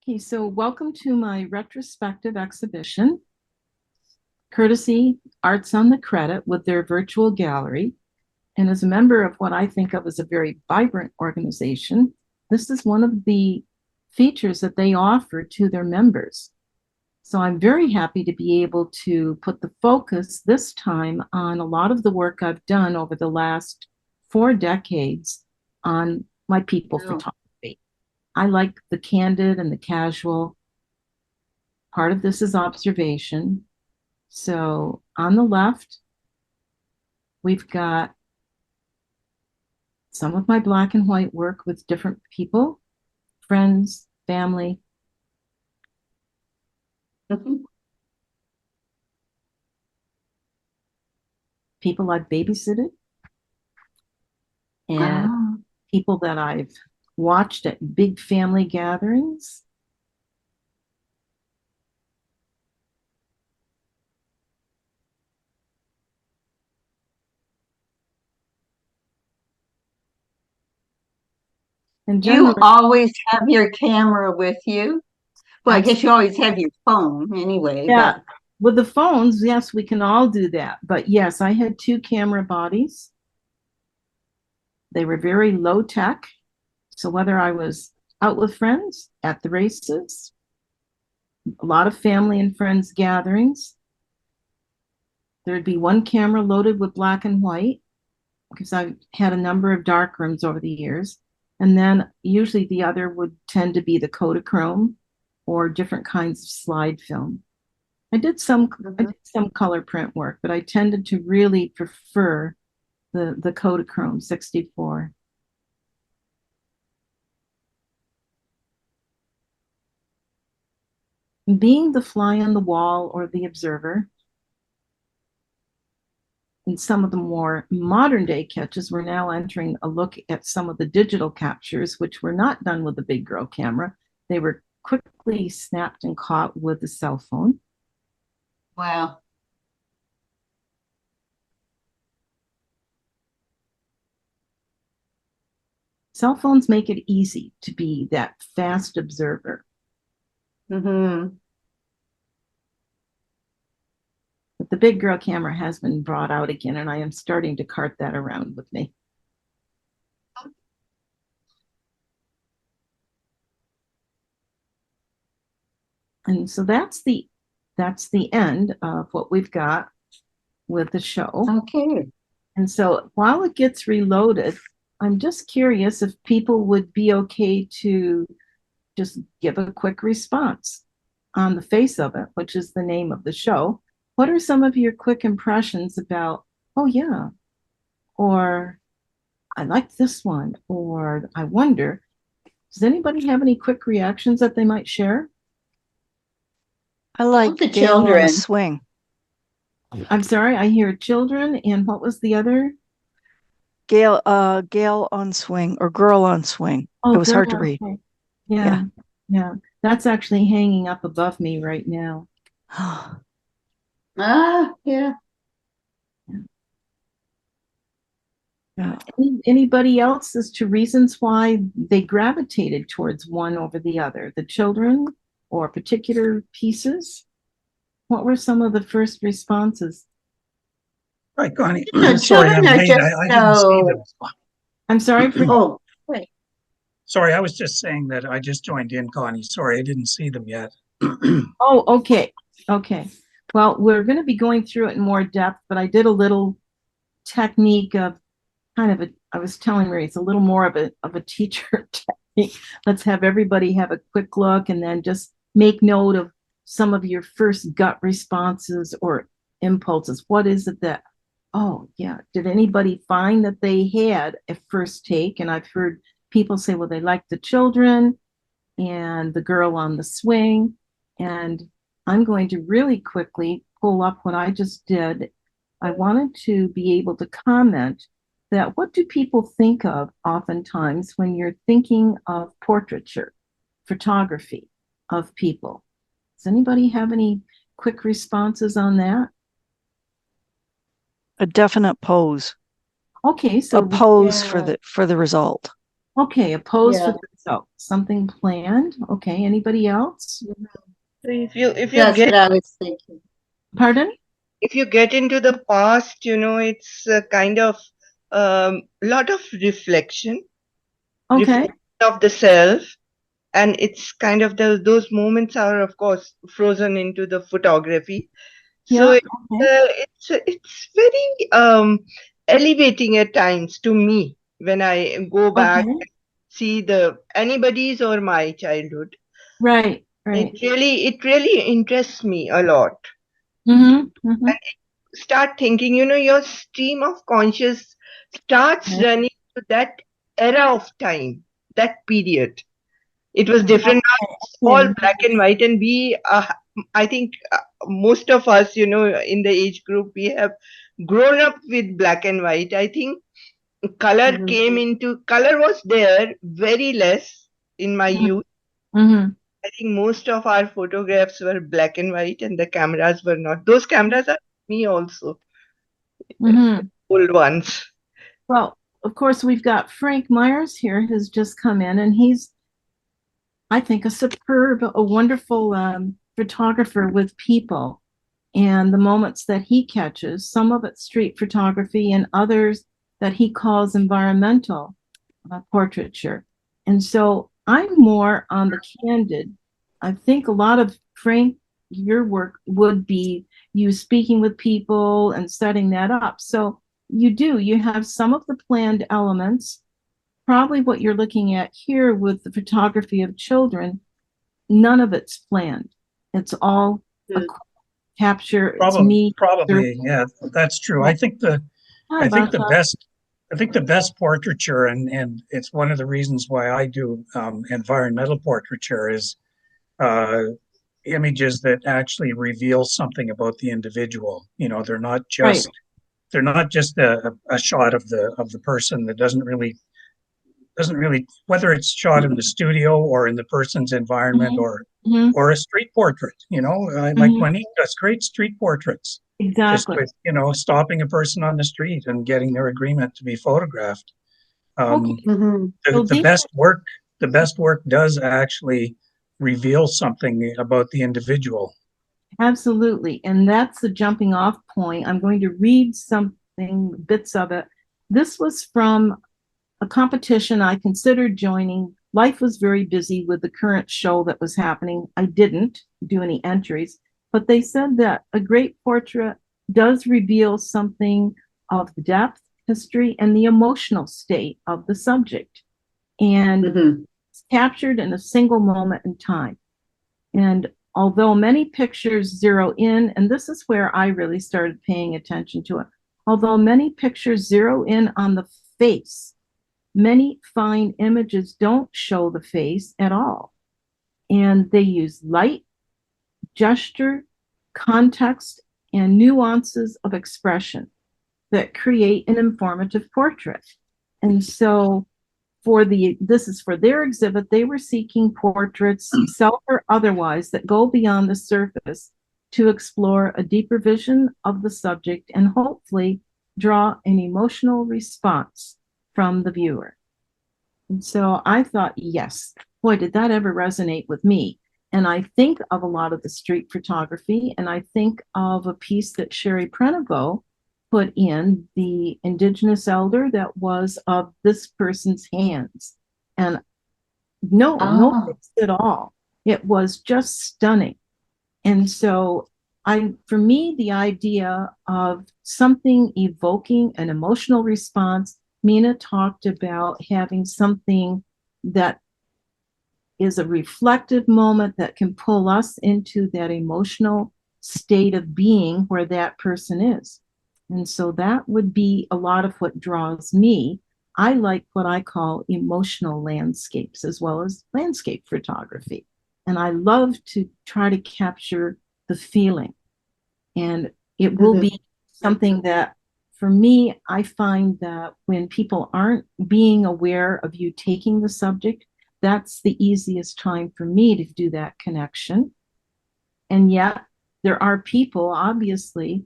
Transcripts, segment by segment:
Okay, so welcome to my retrospective exhibition, courtesy Arts on the Credit with their virtual gallery. And as a member of what I think of as a very vibrant organization, this is one of the features that they offer to their members. So I'm very happy to be able to put the focus this time on a lot of the work I've done over the last 4 decades on my people photography. I like the candid and the casual. Part of this is observation. So on the left, we've got some of my black and white work with different people, friends, family. People I've babysitted, and people that I've watched at big family gatherings. And You always have your camera with you? Well, I guess you always have your phone anyway. Yeah, but with the phones, yes, we can all do that. But yes, I had 2 camera bodies. They were very low tech. So whether I was out with friends, at the races, a lot of family and friends gatherings, there'd be one camera loaded with black and white because I've had a number of dark rooms over the years. And then usually the other would tend to be the Kodachrome or different kinds of slide film. I did some color print work, but I tended to really prefer the Kodachrome 64. Being the fly on the wall or the observer, in some of the more modern day catches, we're now entering a look at some of the digital captures, which were not done with the big girl camera. They were quickly snapped and caught with the cell phone. wow. Cell phones make it easy to be that fast observer. Mm-hmm. But the big girl camera has been brought out again, and I am starting to cart that around with me. And so that's the end of what we've got with the show. Okay. And so while it gets reloaded, I'm just curious if people would be okay to just give a quick response on the face of it, which is the name of the show. What are some of your quick impressions about, oh yeah, or I like this one, or I wonder, does anybody have any quick reactions that they might share? I like the Gail on the children. swing. I'm sorry, I hear children, and what was the other? Gail on swing or girl on swing. Oh, It was hard to girl, read. okay. Yeah, yeah. That's actually hanging up above me right now. Yeah. Yeah. Anybody else as to reasons why they gravitated towards one over the other? The children or particular pieces? What were some of the first responses? Right, Connie. The Sorry, I'm children are late. just I didn't see them. I'm sorry for Oh, wait. Sorry, I was just saying that I just joined in, Connie. Sorry, I didn't see them yet. Oh, okay. Okay. Well, we're going to be going through it in more depth, but I did a little technique of kind of I was telling Ray, it's a little more of a teacher technique. Let's have everybody have a quick look and then just make note of some of your first gut responses or impulses. What is it that, oh yeah, did anybody find that they had a first take? And I've heard people say, well, they liked the children and the girl on the swing. And I'm going to really quickly pull up what I just did. I wanted to be able to comment that what do people think of oftentimes when you're thinking of portraiture, photography of people? Does anybody have any quick responses on that? A definite pose. Okay, so A pose for the result. Okay, opposed Yeah. for the result. Something planned. Okay, anybody else? So if you That's get what I was thinking. Pardon? if you get into the past, it's a kind of lot of reflection, Okay, reflection of the self, and it's kind of those moments are of course frozen into the photography. So yeah, it, okay, it's very elevating at times to me when I go back okay, and see the anybody's or my childhood. right, It right. really interests me a lot. Mm-hmm, mm-hmm. Start thinking, your stream of conscious starts Yeah. running to that era of time, that period. It was different. Now it's all Okay. black and white, and I think most of us, in the age group, we have grown up with black and white. I think Mhm. color was there very less in my youth. Mm-hmm. I think most of our photographs were black and white, and the cameras were not. Those cameras are me also, Mm-hmm. old ones. Well, of course, we've got Frank Myers here who's just come in, and he's, I think, a wonderful photographer with people and the moments that he catches, some of it street photography and others that he calls environmental portraiture. And so I'm more on the candid. I think a lot of Frank, your work would be you speaking with people and setting that up. So you have some of the planned elements, probably what you're looking at here with the photography of children, none of it's planned. It's all a Mm. capture. It's Probably, me. probably, yeah, that's true. Yeah. Hi, I think the Bata. best, I think the best portraiture, and it's one of the reasons why I do environmental portraiture is uh, images that actually reveal something about the individual. Right. They're not just a shot of the person that doesn't really, whether it's shot in the studio or in the person's environment Mhm. Mhm. or a street portrait. Like Mhm. Monique does great street portraits, just Exactly. with stopping a person on the street and getting their agreement to be photographed. Okay. Um, Mhm. So the these, best work does actually reveal something about the individual. absolutely. And that's the jumping off point. I'm going to read something, bits of it. This was from a competition I considered joining. Life was very busy with the current show that was happening. I didn't do any entries, but they said that a great portrait does reveal something of the depth, history, and the emotional state of the subject. And Mhm. it's captured in a single moment in time. And although many pictures zero in, and this is where I really started paying attention to it, although many pictures zero in on the face, many fine images don't show the face at all. And they use light, gesture, context, and nuances of expression that create an informative portrait. And so this is for their exhibit, they were seeking portraits, self or otherwise, that go beyond the surface to explore a deeper vision of the subject and hopefully draw an emotional response from the viewer. And so I thought, yes, boy, did that ever resonate with me. And I think of a lot of the street photography, and I think of a piece that Sherry Preneveau put in, the Indigenous elder that was of this person's hands. And no Ah. fix at all. It was just stunning. And so for me, the idea of something evoking an emotional response, Mina talked about having something that is a reflective moment that can pull us into that emotional state of being where that person is. And so that would be a lot of what draws me. I like what I call emotional landscapes as well as landscape photography. And I love to try to capture the feeling. And it will Mhm. be something that, for me, I find that when people aren't being aware of you taking the subject, that's the easiest time for me to do that connection. And yet, there are people, obviously,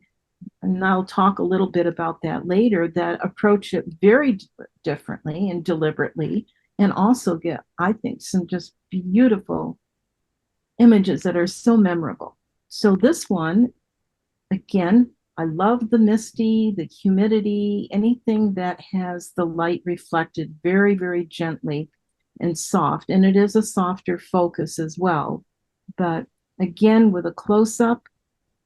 and I'll talk a little bit about that later, that approach it very differently and deliberately. and also get, I think, some just beautiful images that are so memorable. So this one, again, I love the misty, the humidity, anything that has the light reflected very, very gently and soft. And it is a softer focus as well. But again, with a close-up,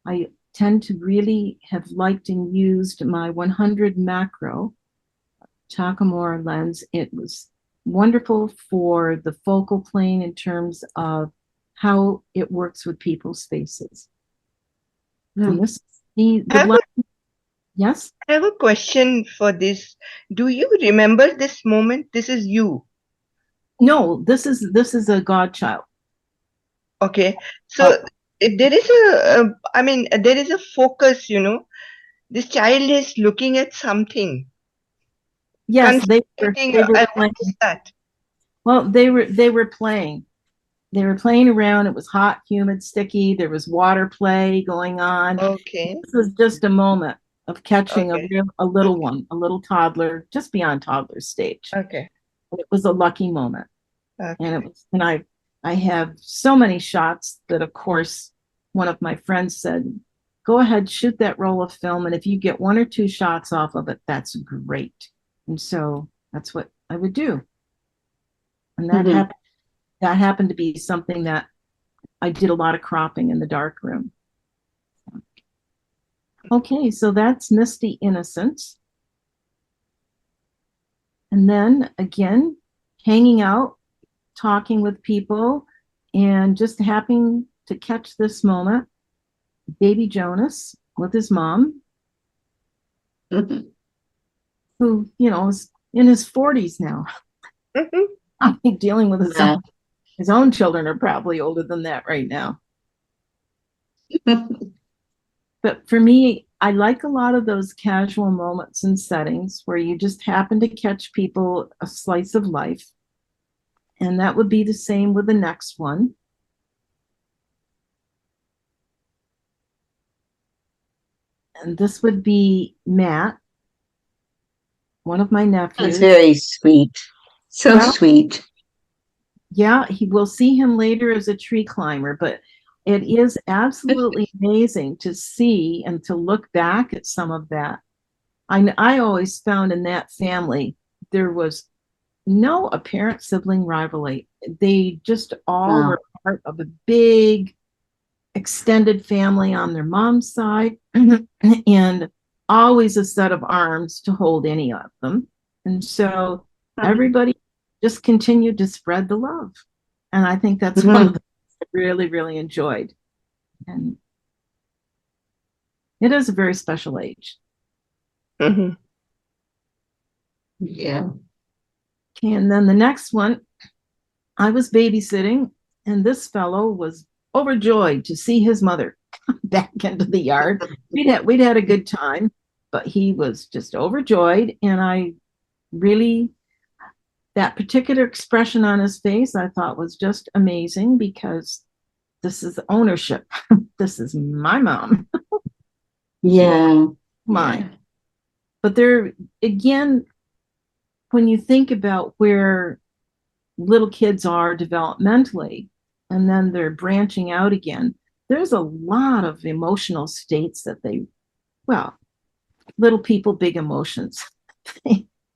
I tend to really have liked and used my 100 macro Takamura lens. It was wonderful for the focal plane in terms of how it works with people's faces. And this, I have, a, yes? I have a question for this. Do you remember this moment? This is you. No, this is a godchild. Okay. So there is there is a focus, This child is looking at something. Yes, they were What playing. is that? Well, they were playing. They were playing around. It was hot, humid, sticky. There was water play going on. Okay. This was just a moment of catching Okay. a little one, a little toddler, just beyond toddler stage. Okay. It was a lucky moment. Okay. And it was, and I have so many shots that, of course, one of my friends said, go ahead, shoot that roll of film. And if you get 1 or 2 shots off of it, that's great. And so that's what I would do. And that happened to be something that I did a lot of cropping in the dark room. Okay, so that's Misty Innocence. And then again, hanging out, talking with people, and just happening to catch this moment. Baby Jonas with his mom, who, is in his 40s now. I think dealing with his own children are probably older than that right now. But for me, I like a lot of those casual moments and settings where you just happen to catch people a slice of life. And that would be the same with the next one. And this would be Matt, one of my nephews. That's very sweet. So sweet. Yeah, we'll see him later as a tree climber, but it is absolutely amazing to see and to look back at some of that. I always found in that family, there was no apparent sibling rivalry. They just all were part of a big extended family on their mom's side and always a set of arms to hold any of them. And so everybody just continued to spread the love. And I think that's one of the things I really, really enjoyed. And it is a very special age. Mm-hmm. Yeah. Okay, and then the next one, I was babysitting, and this fellow was overjoyed to see his mother come back into the yard. We'd had a good time, but he was just overjoyed, and I really, that particular expression on his face, I thought was just amazing because this is ownership. This is my mom. Yeah. Mine. Yeah. But there, again, when you think about where little kids are developmentally, and then they're branching out again, there's a lot of emotional states that little people, big emotions.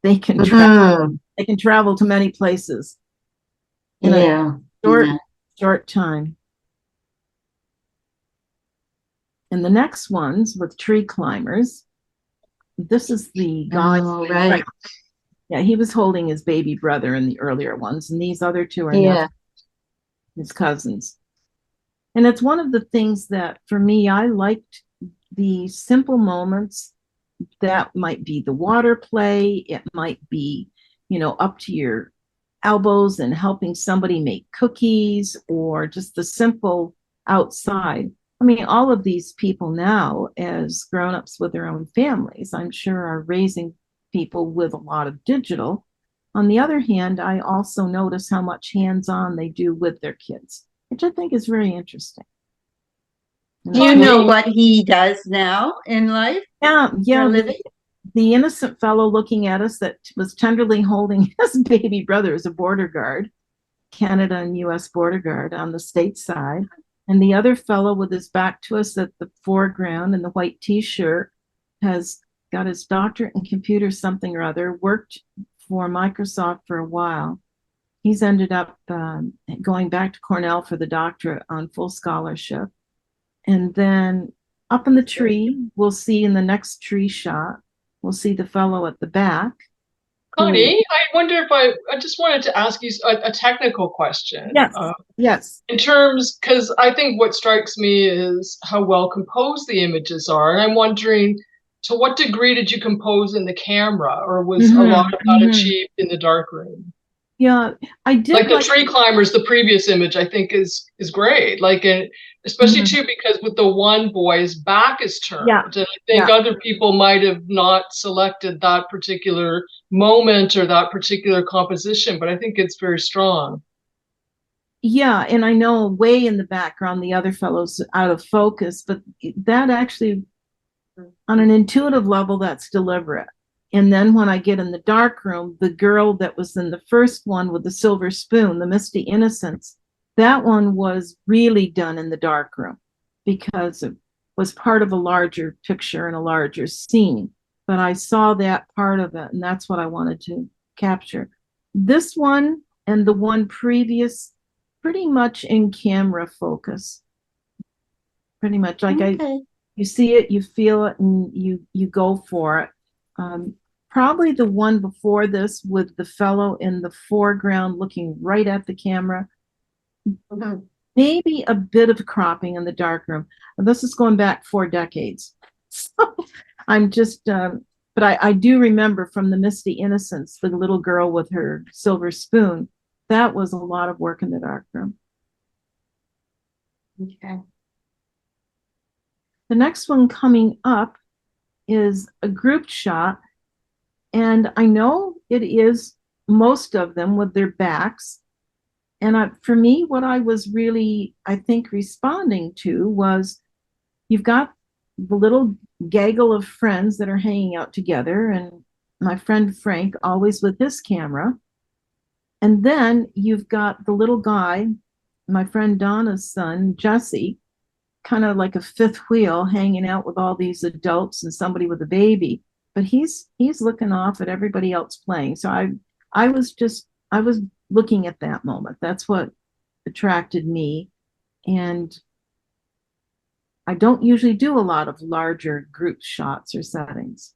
they can travel to many places in a short time. And the next ones with tree climbers, this is the guy. Right. Yeah, he was holding his baby brother in the earlier ones, and these other two are his cousins. And it's one of the things that, for me, I liked the simple moments. That might be the water play. It might be, up to your elbows and helping somebody make cookies, or just the simple outside. I mean, all of these people now, as grown-ups with their own families, I'm sure are raising people with a lot of digital. On the other hand, I also notice how much hands-on they do with their kids, which I think is very interesting. Do you know what he does now in life? Yeah. Living? the innocent fellow looking at us that was tenderly holding his baby brother is a border guard, Canada and US border guard on the state side. And the other fellow with his back to us at the foreground in the white t-shirt has got his doctorate in computer something or other, worked for Microsoft for a while. He's ended up going back to Cornell for the doctorate on full scholarship. And then up in the tree, we'll see in the next tree shot, we'll see the fellow at the back. Connie, I wonder if I just wanted to ask you a technical question. Yes. Yes. In terms, because I think what strikes me is how well composed the images are. And I'm wondering, to what degree did you compose in the camera, or was a lot of that achieved in the darkroom? Yeah, I did. Like the tree climbers, the previous image, I think is great. Like, especially too, because with the one boy's back is turned. Yeah. And I think other people might have not selected that particular moment or that particular composition, but I think it's very strong. Yeah, and I know way in the background the other fellow's out of focus, but that actually, on an intuitive level, that's deliberate. And then when I get in the dark room, the girl that was in the first one with the silver spoon, the Misty Innocence, that one was really done in the dark room because it was part of a larger picture and a larger scene. But I saw that part of it, and that's what I wanted to capture. This one and the one previous, pretty much in camera focus. Pretty much like you see it, you feel it, and you go for it. Probably the one before this with the fellow in the foreground looking right at the camera. Maybe a bit of cropping in the darkroom. This is going back 4 decades. So I'm just, but I do remember from the Misty Innocence, the little girl with her silver spoon, that was a lot of work in the darkroom. Okay. The next one coming up is a group shot. And I know it is most of them with their backs. And for me, what I was really, I think, responding to was you've got the little gaggle of friends that are hanging out together, and my friend Frank always with his camera. And then you've got the little guy, my friend Donna's son, Jesse, kind of like a fifth wheel hanging out with all these adults and somebody with a baby. But he's looking off at everybody else playing. So I was looking at that moment. That's what attracted me. And I don't usually do a lot of larger group shots or settings.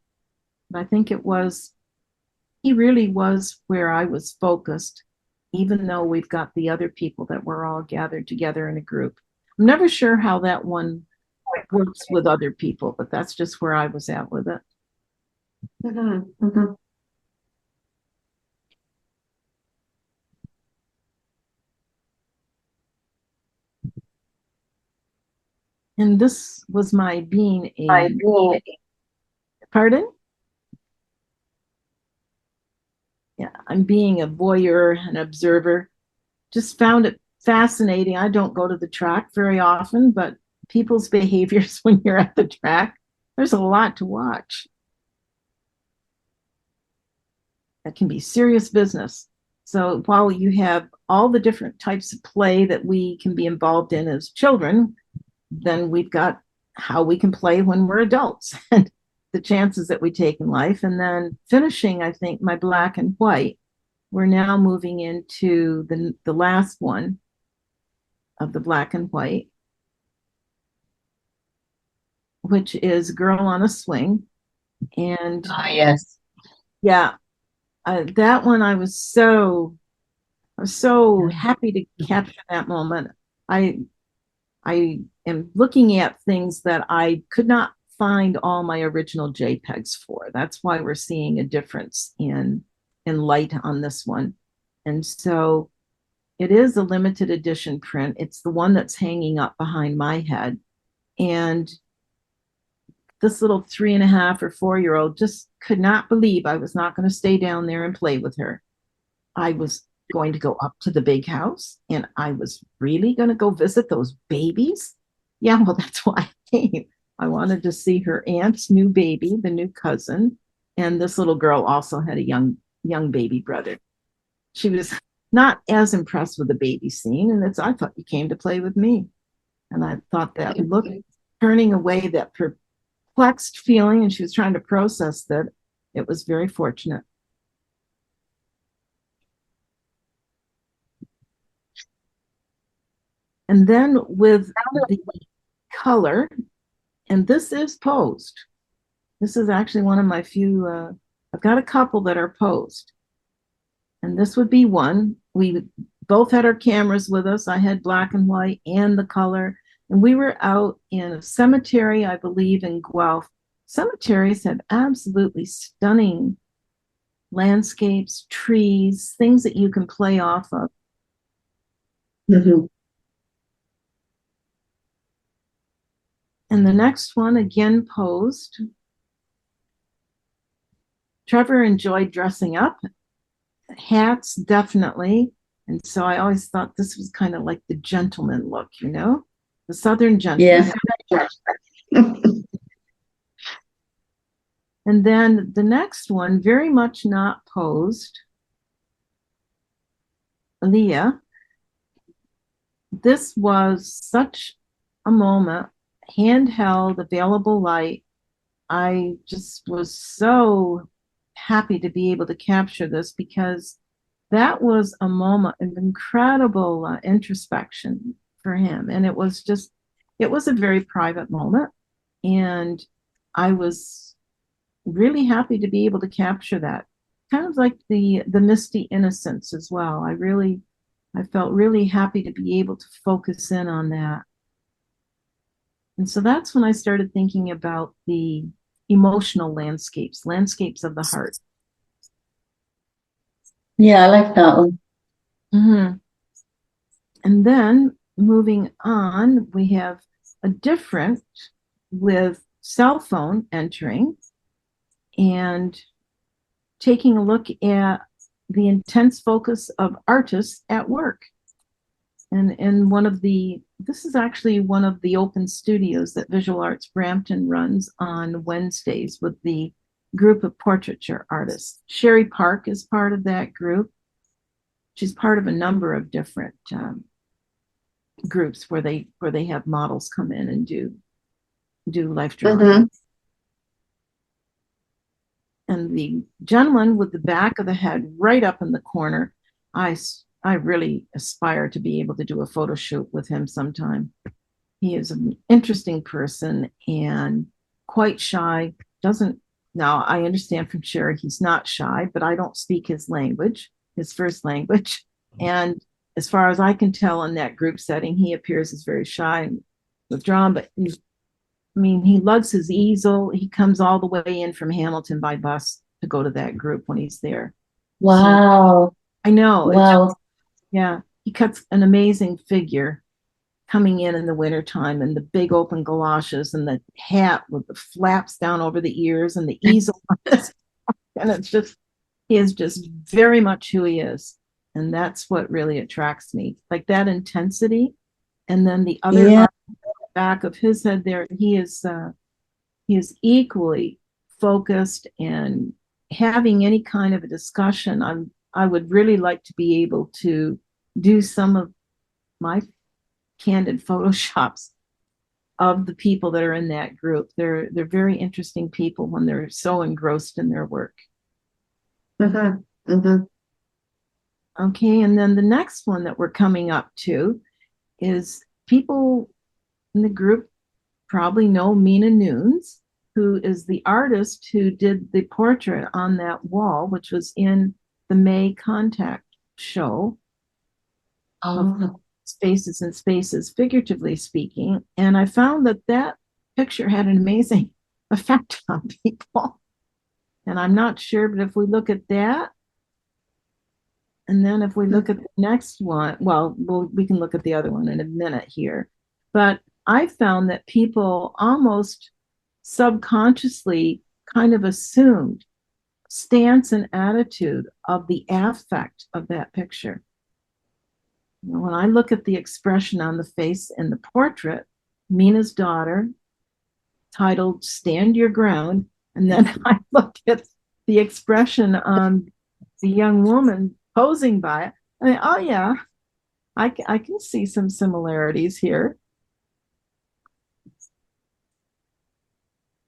But I think he really was where I was focused, even though we've got the other people that were all gathered together in a group. I'm never sure how that one works with other people, but that's just where I was at with it. And this was my being pardon? Yeah, I'm being a voyeur, an observer. Just found it fascinating. I don't go to the track very often, but people's behaviors when you're at the track, there's a lot to watch. That can be serious business. So while you have all the different types of play that we can be involved in as children, then we've got how we can play when we're adults and the chances that we take in life. And then finishing, I think, my black and white, we're now moving into the last one of the black and white, which is Girl on a Swing. And yes. Yeah, that one I was so happy to capture that moment. I am looking at things that I could not find all my original JPEGs for. That's why we're seeing a difference in light on this one. And so it is a limited edition print. It's the one that's hanging up behind my head. And this little 3.5 or 4-year-old just could not believe I was not going to stay down there and play with her. I was going to go up to the big house, and I was really going to go visit those babies. Yeah, well, that's why I came. I wanted to see her aunt's new baby, the new cousin, And this little girl also had a young baby brother. She was not as impressed with the baby scene, and I thought you came to play with me. And I thought that look, turning away that perplexed feeling, and she was trying to process that, it was very fortunate. And then with the color, and this is posed. This is actually one of my few, I've got a couple that are posed. And this would be one. We both had our cameras with us. I had black and white and the color. And we were out in a cemetery, I believe, in Guelph. Cemeteries have absolutely stunning landscapes, trees, things that you can play off of. Mhm. And the next one, again posed. Trevor enjoyed dressing up. Hats, definitely. And so I always thought this was kind of like the gentleman look, you know? The Southern gentleman. Yeah. And then the next one, very much not posed. Leah. This was such a moment, handheld, available light. I just was so happy to be able to capture this because that was a moment of incredible introspection for him. And it was a very private moment. And I was really happy to be able to capture that. Kind of like the misty innocence as well. I felt really happy to be able to focus in on that. And so that's when I started thinking about the emotional landscapes of the heart. Yeah, I like that one. Mm-hmm. And then moving on, we have a different with cell phone entering and taking a look at the intense focus of artists at work. And this is actually one of the open studios that Visual Arts Brampton runs on Wednesdays with the group of portraiture artists. Sherry Park is part of that group. She's part of a number of different groups where they have models come in and do life drawing. Mhm. And the gentleman with the back of the head right up in the corner, I really aspire to be able to do a photo shoot with him sometime. He is an interesting person and quite shy. Now I understand from Sherry he's not shy, but I don't speak his language, his first language. And as far as I can tell in that group setting, he appears as very shy and withdrawn, but he lugs his easel. He comes all the way in from Hamilton by bus to go to that group when he's there. Wow. I know. Wow. Yeah, he cuts an amazing figure coming in the wintertime and the big open galoshes and the hat with the flaps down over the ears and the easel. And he is just very much who he is. And that's what really attracts me. Like that intensity. And then the other Yeah. back of his head there, he is equally focused and having any kind of a discussion. I would really like to be able to do some of my candid photoshops of the people that are in that group. They're very interesting people when they're so engrossed in their work. Mhm. Mhm. Okay, and then the next one that we're coming up to is people in the group probably know Mina Nunes, who is the artist who did the portrait on that wall, which was in the May Contact show. Oh. Spaces and Spaces, figuratively speaking. And I found that picture had an amazing effect on people. And I'm not sure, but if we look at that, and then if we look at the next one, we can look at the other one in a minute here. But I found that people almost subconsciously kind of assumed stance and attitude of the affect of that picture. When I look at the expression on the face in the portrait, Mina's daughter, titled Stand Your Ground, and then I look at the expression on the young woman posing by it. I mean, oh yeah, I can see some similarities here.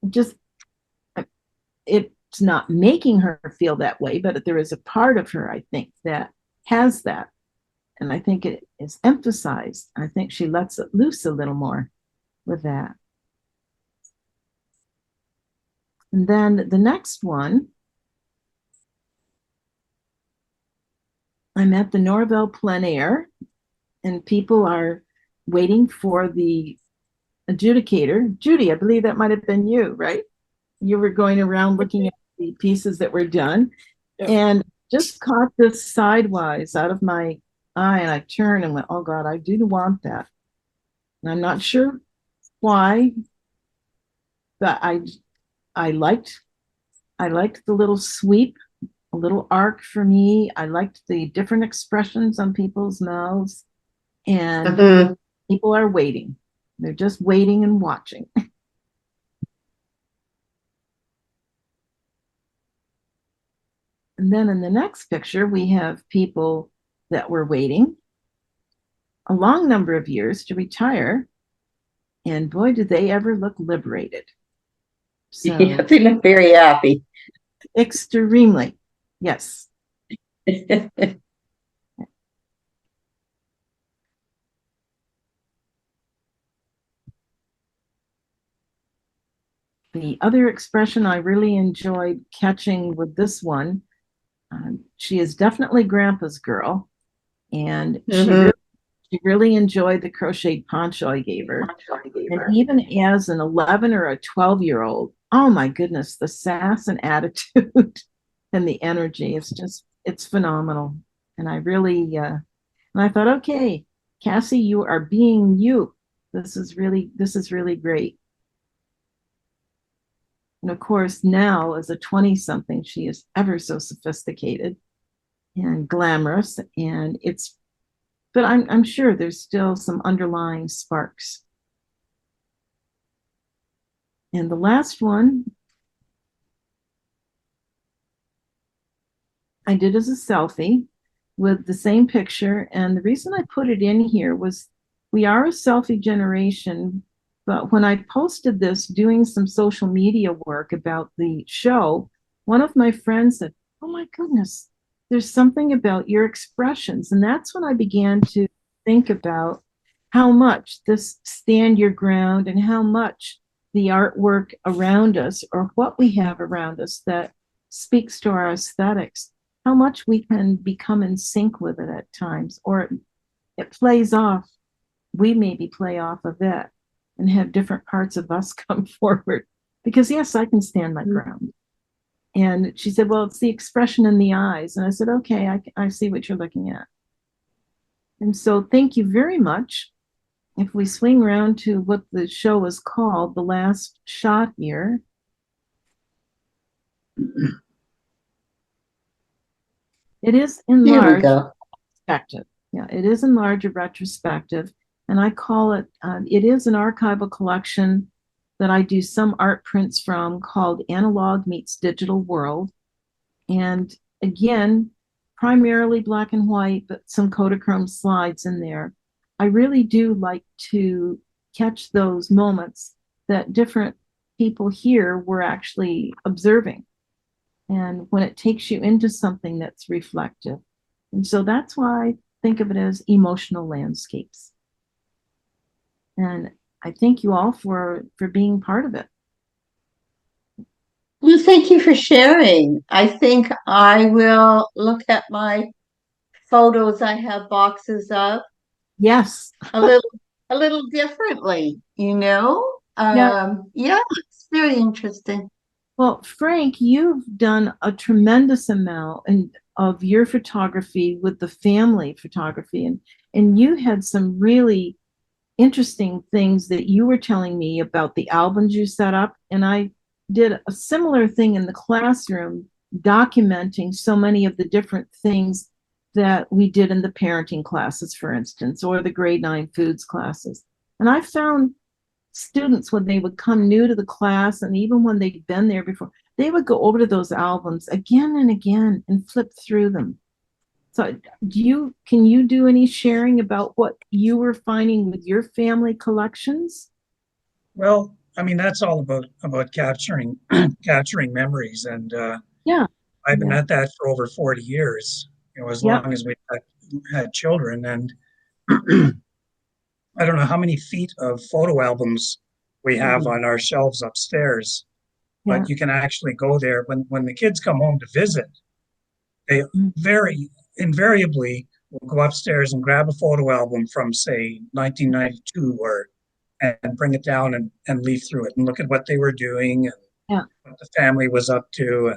Just it's not making her feel that way, but there is a part of her, I think, that has that. And I think it is emphasized. I think she lets it loose a little more with that. And then the next one, I'm at the Norvell plein air, and people are waiting for the adjudicator. Judy, I believe that might have been you, right? You were going around looking at the pieces that were done, Yep. and just caught this sidewise out of my eye, and I turned and went, oh God, I do want that. And I'm not sure why, but I liked the little sweep, a little arc for me. I liked the different expressions on people's mouths, and people are waiting. They're just waiting and watching. And then in the next picture, we have people that were waiting a long number of years to retire. And boy, did they ever look liberated. So Yeah, they look very happy. extremely, yes. The other expression I really enjoyed catching with this one, she is definitely Grandpa's girl, and she really enjoyed the crocheted poncho I gave her. And even as an 11 or a 12-year-old, oh my goodness, the sass and attitude and the energy, it's phenomenal. And I really, and I thought, okay, Cassie, you are being you. This is really great. And of course, now as a 20-something, she is ever so sophisticated and glamorous. And but I'm sure there's still some underlying sparks. And the last one I did as a selfie with the same picture. And the reason I put it in here was we are a selfie generation, but when I posted this doing some social media work about the show, one of my friends said, oh my goodness, there's something about your expressions. And that's when I began to think about how much this stand your ground and how much the artwork around us or what we have around us that speaks to our aesthetics, how much we can become in sync with it at times, or it plays off, we maybe play off of it and have different parts of us come forward. Because yes, I can stand my ground. And she said, well, it's the expression in the eyes. And I said, okay, I see what you're looking at. And so thank you very much. If we swing around to what the show is called, The Last Shot here. It is enlarged retrospective. Yeah, it is enlarged retrospective. And I call it, it is an archival collection that I do some art prints from called Analog Meets Digital World. And again, primarily black and white, but some Kodachrome slides in there. I really do like to catch those moments that different people here were actually observing. And when it takes you into something that's reflective. And so that's why I think of it as emotional landscapes. And I thank you all for being part of it. Well, thank you for sharing. I think I will look at my photos I have boxes of Yes. a little differently, you know? Yeah, it's very interesting. Well, Frank, you've done a tremendous amount of your photography with the family photography, and you had some really interesting things that you were telling me about the albums you set up. And I did a similar thing in the classroom, documenting so many of the different things that we did in the parenting classes, for instance, or the grade 9 foods classes. And I found students, when they would come new to the class, and even when they'd been there before, they would go over to those albums again and again and flip through them. So can you do any sharing about what you were finding with your family collections? Well, I mean, that's all about capturing capturing memories, and Yeah. I've been Yeah. at that for over 40 years, as Yep. long as we had children. And I don't know how many feet of photo albums we have on our shelves upstairs, Yeah. but you can actually go there when the kids come home to visit. They very invariably will go upstairs and grab a photo album from, say, 1992, and bring it down and leaf through it and look at what they were doing and Yeah. what the family was up to.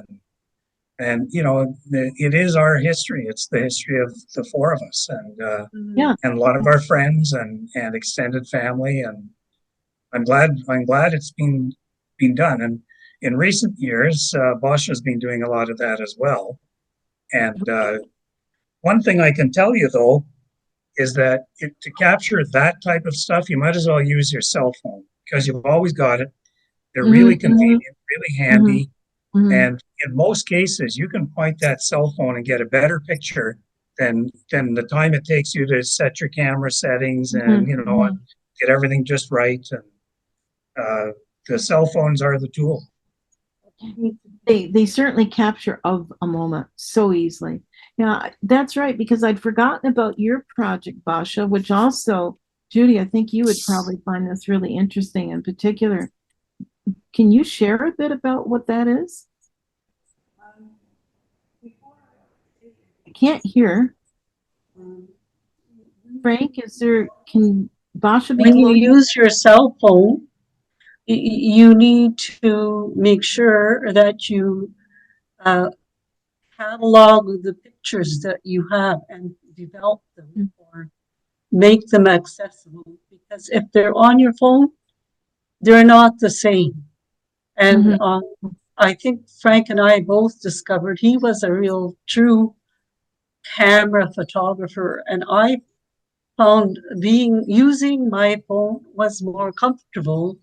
And it is our history. It's the history of the four of us, Yeah. and a lot of our friends and extended family. And I'm glad it's been done. And in recent years, Bosch has been doing a lot of that as well. And one thing I can tell you though is that to capture that type of stuff, you might as well use your cell phone because you've always got it. They're really convenient, really handy. And in most cases, you can point that cell phone and get a better picture than the time it takes you to set your camera settings and get everything just right. And the cell phones are the tool. They certainly capture of a moment so easily. Yeah, that's right, because I'd forgotten about your project, Basha, which also, Judy, I think you would probably find this really interesting in particular. Can you share a bit about what that is? I can't hear. Frank, can Basha be When you close? use your cell phone, you need to make sure that you catalog the pictures that you have and develop them or make them accessible. Because if they're on your phone, they're not the same. And I think Frank and I both discovered he was a real true camera photographer, and I found using my phone was more comfortable.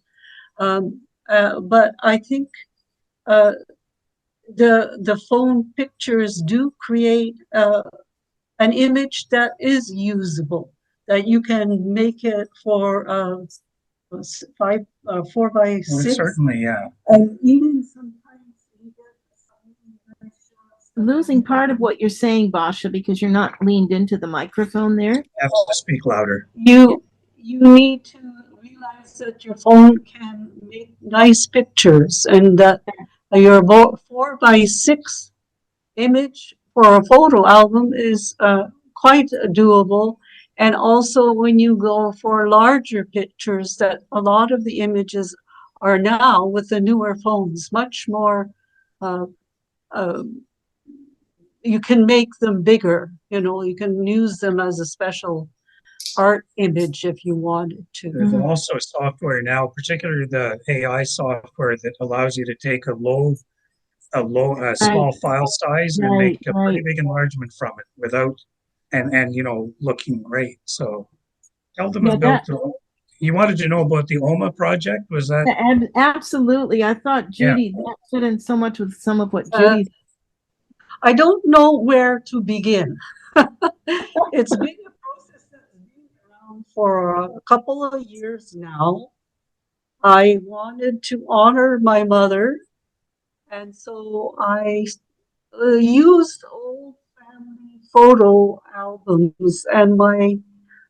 But I think the phone pictures do create an image that is usable, that you can make it for 4 by 6. Certainly, yeah. And even sometimes you get some shots. Losing part of what you're saying, Basha, because you're not leaned into the microphone there. You have to speak louder. You need to realize that your phone can make nice pictures, and that your 4 by 6 image for a photo album is quite doable. And also when you go for larger pictures, that a lot of the images are now with the newer phones much more, you can make them bigger, you can use them as a special art image if you wanted to. There's also software now, particularly the AI software, that allows you to take a small file size and make a pretty big enlargement from it without looking great. So tell them about you wanted to know about the OMA project, was that? Absolutely. I thought Judy that fit in so much with some of what Judy. I don't know where to begin. It's been a process that's been around for a couple of years now. I wanted to honor my mother, and so I used old family photo albums, and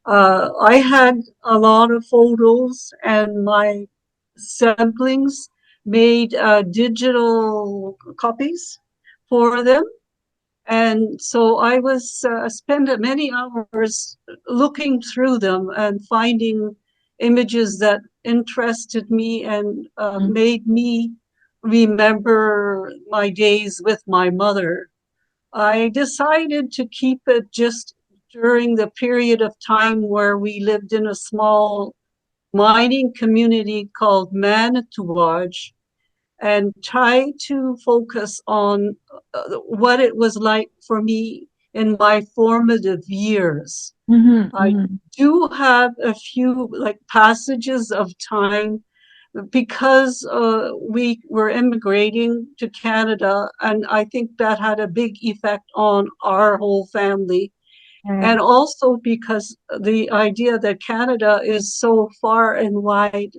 I had a lot of photos, and my siblings made digital copies for them. And so I was spent many hours looking through them and finding images that interested me and made me remember my days with my mother. I decided to keep it just during the period of time where we lived in a small mining community called Manitouwadge, and try to focus on what it was like for me in my formative years. Mhm, I mhm. do have a few like passages of time because we were immigrating to Canada, and I think that had a big effect on our whole family. Right. And also because the idea that Canada is so far and wide,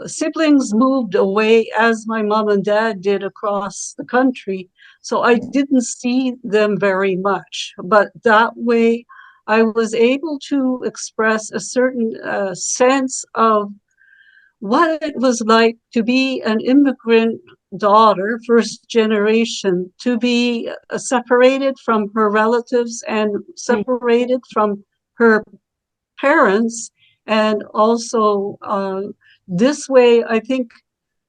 siblings moved away as my mom and dad did across the country. So I didn't see them very much, but that way I was able to express a certain sense of what it was like to be an immigrant daughter, first generation, to be separated from her relatives and separated from her parents. And also, this way, I think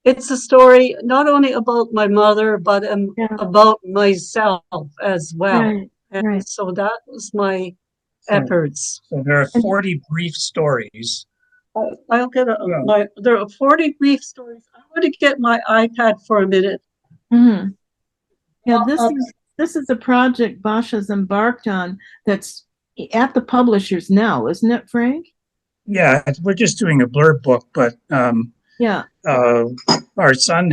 it's a story not only about my mother, but Yeah. about myself as well. Right. And Right. so that was my So, efforts. so there are 40 brief stories. I'll get Yeah. there are 40 brief stories. I'm going to get my iPad for a minute. Mhm. Yeah, Uh, this is a project Bosch has embarked on that's at the publishers now, isn't it, Frank? Yeah, we're just doing a blurb book, but Yeah. our son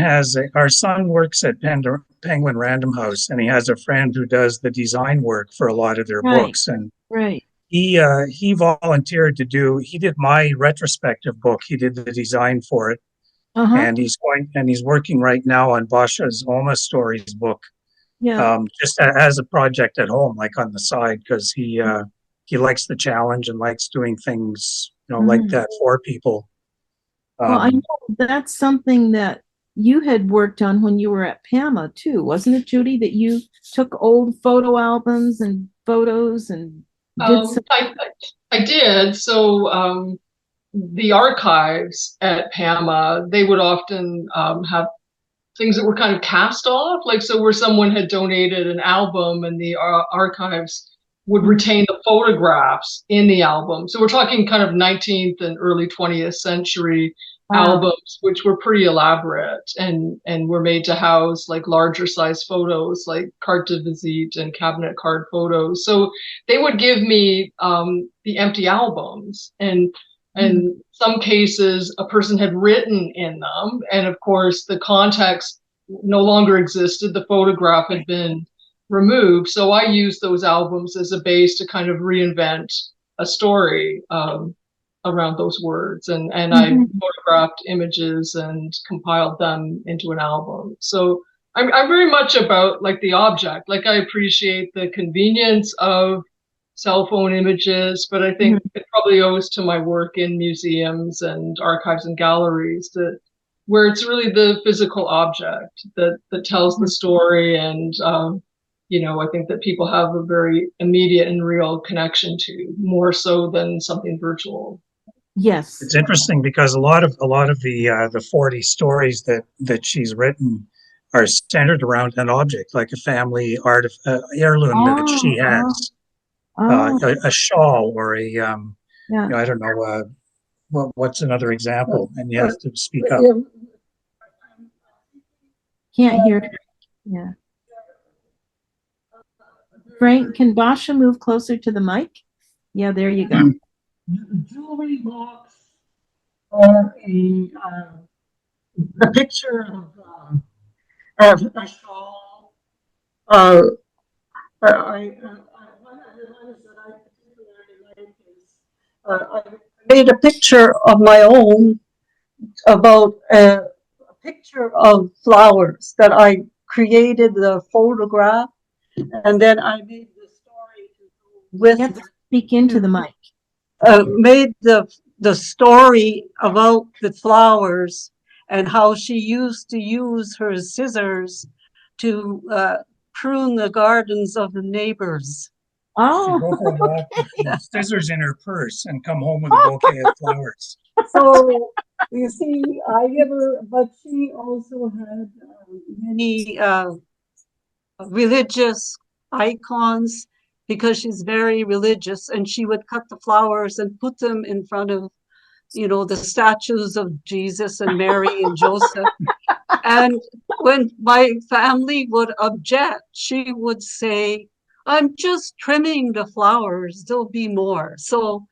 works at Penguin Random House, and he has a friend who does the design work for a lot of their Right. books, and Right. he volunteered to do. He did my retrospective book. He did the design for it, Uh-huh. and he's working right now on Basha's Oma Stories book, Yeah. just as a project at home, like on the side, because he likes the challenge and likes doing things, like Mhm. that for people. Well, I Um, know that's something that you had worked on when you were at PAMA too, wasn't it, Judy? That you took old photo albums and photos and did some. I did. So the archives at PAMA, they would often have things that were kind of cast off, like so where someone had donated an album and the archives would retain the photographs in the album. So we're talking kind of 19th and early 20th century Wow. albums, which were pretty elaborate and were made to house like larger size photos, like carte de visite and cabinet card photos. So they would give me the empty albums, and in some cases, a person had written in them. And of course, the context no longer existed. The photograph had been removed. So I used those albums as a base to kind of reinvent a story around those words. And I Mhm. photographed images and compiled them into an album. So I'm very much about like the object. Like I appreciate the convenience of cell phone images, but I think it probably owes to my work in museums and archives and galleries that where it's really the physical object that tells the story, and I think that people have a very immediate and real connection to, more so than something virtual. Yes. it's interesting because a lot of the 40 stories that she's written are centered around an object, like a family heirloom that she has, Oh, a shawl or yeah. I don't know, what's another example? And you have to speak up. Can't hear. Yeah. Frank, can Basha move closer to the mic? Yeah, there you go. Jewelry box or a picture of a shawl. One of the ones that I particularly like is I made a picture of my own about a picture of flowers that I created the photograph, and then I made the story to go with You have to speak into the mic. made the story about the flowers and how she used to use her scissors to prune the gardens of the neighbors. She'd Oh, go for a walk with scissors in her purse and come home with a bouquet of flowers. So you see, I never, but she also had many religious icons because she's very religious, and she would cut the flowers and put them in front of, the statues of Jesus and Mary and Joseph. And when my family would object, she would say, I'm just trimming the flowers. There'll be more. So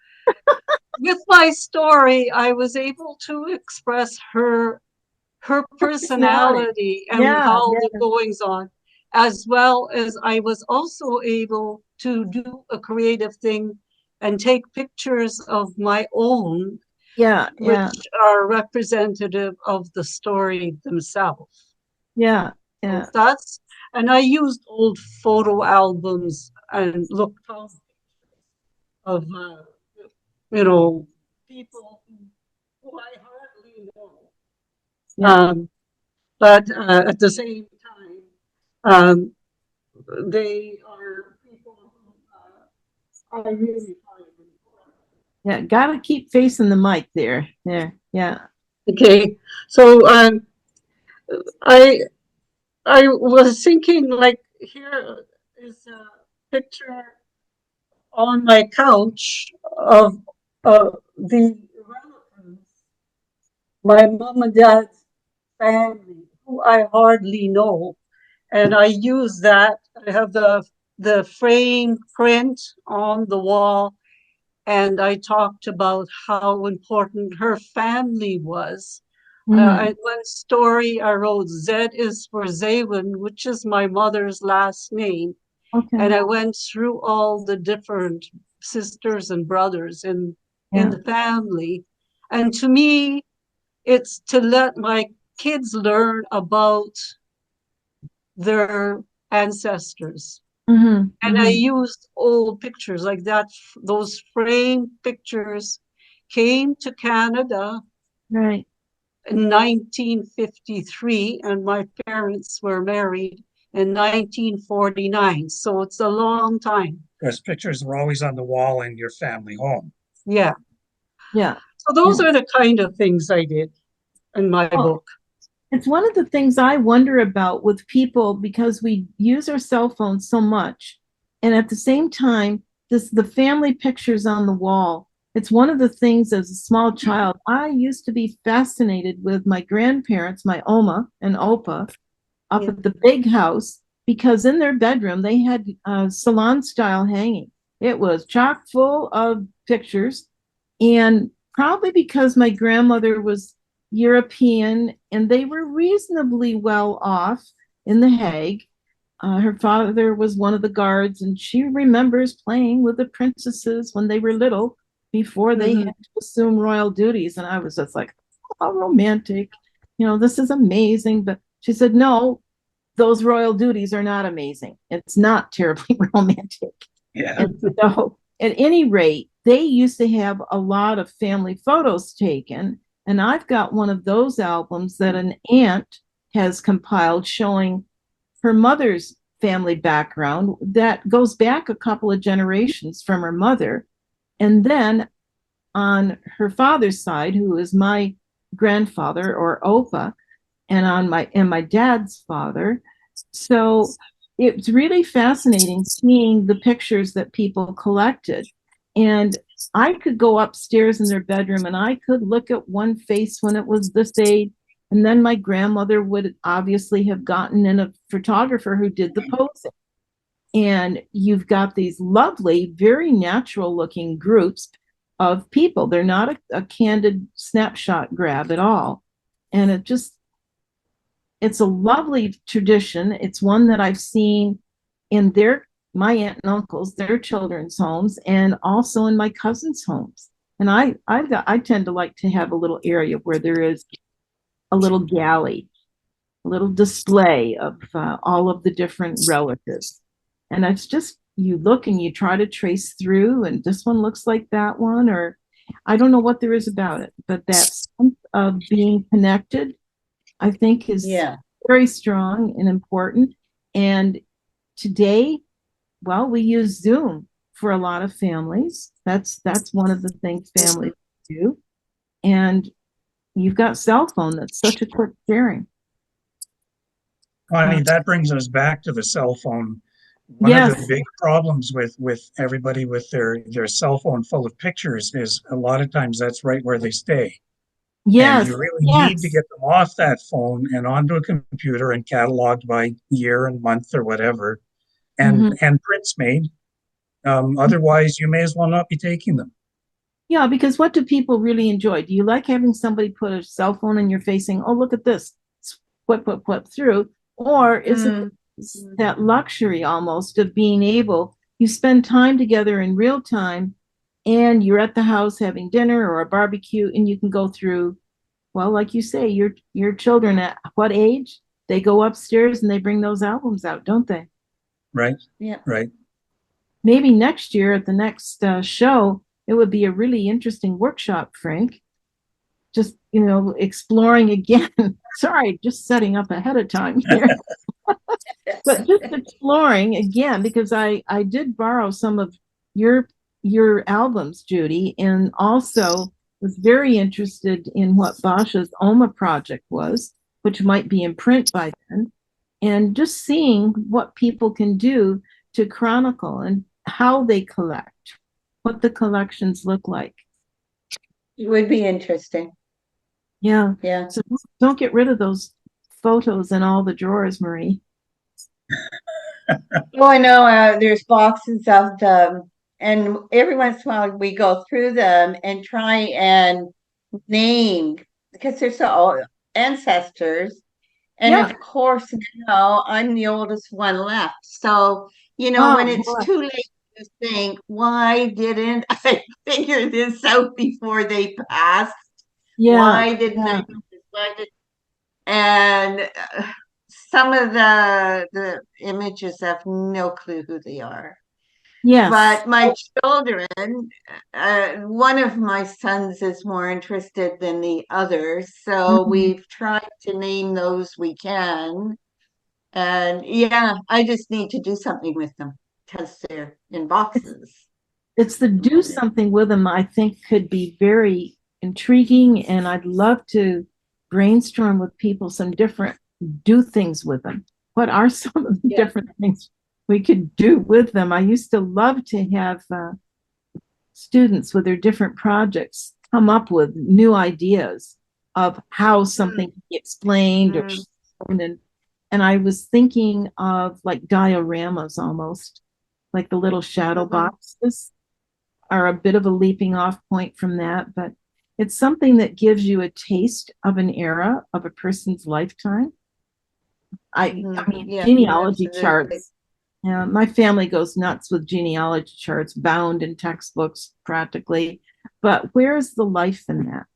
with my story, I was able to express her personality and Yeah, how the yeah, goings on, as well as I was also able to do a creative thing and take pictures of my own, yeah, which yeah, are representative of the story themselves. yeah, So yeah. that's, and I used old photo albums and looked up of, you know, people who I hardly know. Yeah. But at the same time, um, they are people who I really find important. Yeah, gotta keep facing the mic there. There. Yeah. Okay, so I I was thinking like here is a picture on my couch of the relatives, my mom and dad's family, who I hardly know, and I use that. I have the frame print on the wall, and I talked about how important her family was. Mhm. And one story I wrote, Z is for Zawin, which is my mother's last name. And Okay. I went through all the different sisters and brothers in Yeah. the family. And to me, it's to let my kids learn about their ancestors. Mhm. And I Mhm. used old pictures like that. Those framed pictures came to Canada Right. in 1953, and my parents were married in 1949. So it's a long time. Those pictures were always on the wall in your family home. Yeah. Yeah. So those Yeah. are the kind of things I did in my Well, book. it's one of the things I wonder about with people because we use our cell phones so much. And at the same time, the family pictures on the wall. It's one of the things as a small child, I used to be fascinated with my grandparents, my Oma and Opa, up Yeah. at the big house because in their bedroom they had salon style hanging. It was chock full of pictures. And probably because my grandmother was European and they were reasonably well off in The Hague. Her father was one of the guards, and she remembers playing with the princesses when they were little before they Mhm. had to assume royal duties. And I was just like, how romantic. This is amazing. But she said, no, those royal duties are not amazing. It's not terribly romantic. Yeah. And so, at any rate, they used to have a lot of family photos taken. And I've got one of those albums that an aunt has compiled showing her mother's family background that goes back a couple of generations from her mother. And then on her father's side, who is my grandfather or Opa, and on my dad's father. So it's really fascinating seeing the pictures that people collected. And I could go upstairs in their bedroom and I could look at one face when it was this age. And then my grandmother would obviously have gotten in a photographer who did the posing. And you've got these lovely, very natural looking groups of people. They're not a candid snapshot grab at all. And it's a lovely tradition. It's one that I've seen in my aunt and uncles, their children's homes, and also in my cousins' homes. And I tend to like to have a little area where there is a little galley, a little display of all of the different relatives. And it's just you look and you try to trace through, and this one looks like that one, or I don't know what there is about it, but that sense of being connected I think is Yeah. very strong and important. And today, well, we use Zoom for a lot of families. That's one of the things families do. And you've got cell phone that's such a quick sharing. Connie, that brings us back to the cell phone. One of the Yes, big problems with everybody with their cell phone full of pictures is a lot of times that's right where they stay. And yes, you really need to yes. get them off that phone and onto a computer and cataloged by year and month or whatever. and prints made. Otherwise, you may as well not be taking them. Yeah, because what do people really enjoy? Do you like having somebody put a cell phone in your face saying, "Oh, look at this, whip through," or is it that luxury almost of being able, you spend time together in real time, and you're at the house having dinner or a barbecue, and you can go through, well, like you say, your children at what age? They go upstairs and they bring those albums out, don't they? Right. Yeah. Right. Maybe next year at the next show, it would be a really interesting workshop, Frank. Just, exploring again. Sorry, just setting up ahead of time here. But just exploring again, because I did borrow some of your albums, Judy, and also was very interested in what Basha's OMA project was, which might be in print by then, and just seeing what people can do to chronicle and how they collect, what the collections look like. It would be interesting. Yeah. Yeah. So don't get rid of those photos in all the drawers, Marie. Oh, I know. There's boxes of them, and every once in a while we go through them and try and name, because there's all ancestors, and Yeah. of course now I'm the oldest one left. So when Oh, it's boy. too late to think, why didn't I figure this out before they passed? Yeah. Why didn't I do this? And some of the images have no clue who they are. Yes. But my children, one of my sons is more interested than the others, so we've tried to name those we can. And yeah, I just need to do something with them because they're in boxes. It's the do something with them, I think, could be very intriguing, and I'd love to brainstorm with people some different do things with them. What are some of the different things we could do with them? I used to love to have students with their different projects come up with new ideas of how something can be explained or shown. And I was thinking of like dioramas almost, like the little shadow boxes are a bit of a leaping off point from that, but it's something that gives you a taste of an era of a person's lifetime. I mean, Yeah, genealogy absolutely. charts. Yeah, my family goes nuts with genealogy charts, bound in textbooks practically. But where's the life in that?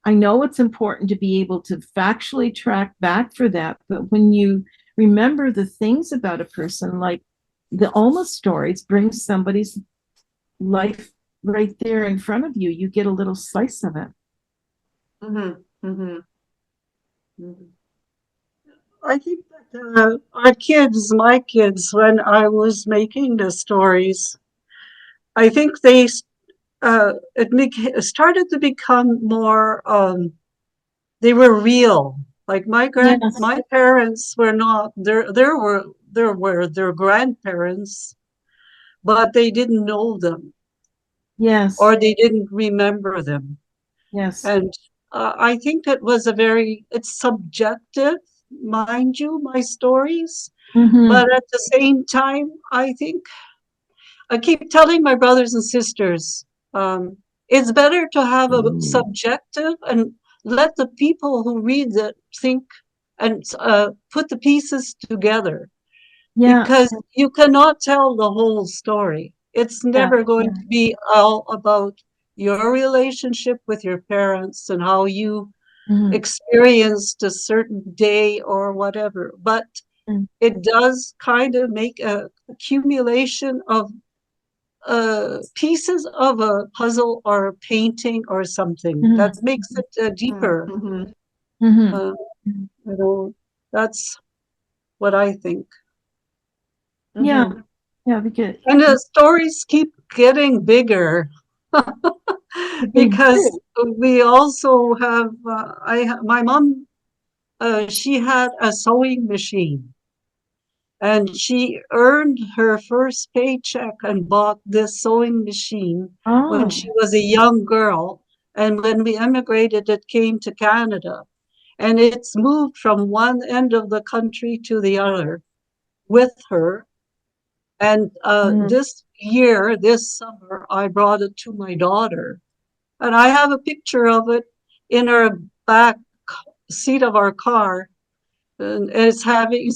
I know it's important to be able to factually track back for that, but when you remember the things about a person, like the Alma stories, bring somebody's life right there in front of you. You get a little slice of it. I think that my kids, when I was making the stories, I think they started to become more. They were real. Like my parents were not there. There were their grandparents, but they didn't know them. Yes. Or they didn't remember them. Yes. And I think it's subjective, mind you, my stories. But at the same time, I think I keep telling my brothers and sisters, it's better to have a subjective and let the people who read it think and put the pieces together. Yeah. Because you cannot tell the whole story. It's never going to be all about your relationship with your parents and how you experienced a certain day or whatever. But it does kind of make a accumulation of pieces of a puzzle or a painting or something that makes it deeper. That's what I think. Yeah. Yeah, because the stories keep getting bigger because we also have my mom, she had a sewing machine, and she earned her first paycheck and bought this sewing machine when she was a young girl. And when we emigrated, it came to Canada, and it's moved from one end of the country to the other. with her. And Mm. this summer, I brought it to my daughter. And I have a picture of it in her back seat of our car. And it's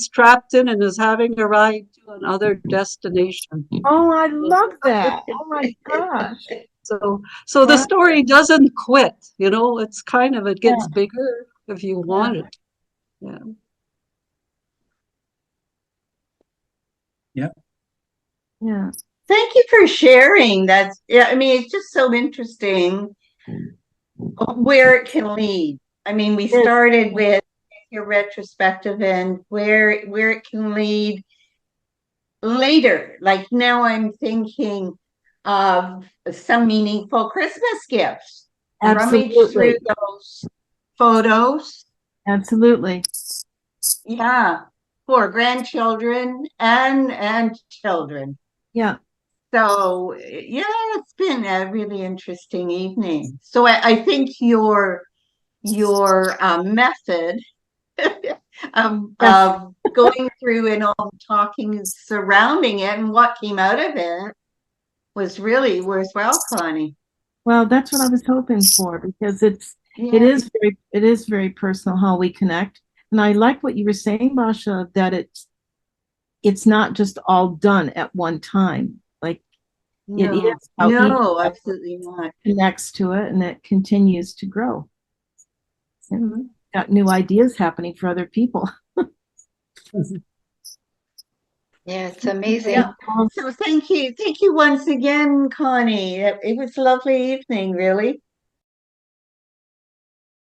strapped in and is having a ride to another destination. Oh, I love that. Oh my gosh. So the story doesn't quit, you know, it's kind of, it gets Yeah. bigger if you want it. Yeah. Yeah. Thank you for sharing. That's, yeah, I mean, it's just so interesting where it can lead. I mean, we Yes. started with your retrospective and where it can lead later. Like now I'm thinking of some meaningful Christmas gifts. Rummage through Absolutely. those photos. Absolutely. Yeah. For grandchildren and children. Yeah. So yeah, it's been a really interesting evening. So I think your method of going through and all the talking surrounding it and what came out of it was really worthwhile, Connie. Well, that's what I was hoping for because it Yeah. is very personal how we connect. And I like what you were saying, Basha, that it's not just all done at one time. Like it No, is how each no, absolutely not. connects to it and it continues to grow. And got new ideas happening for other people. Yeah, it's amazing. Yeah. So thank you once again, Connie. It was a lovely evening, really.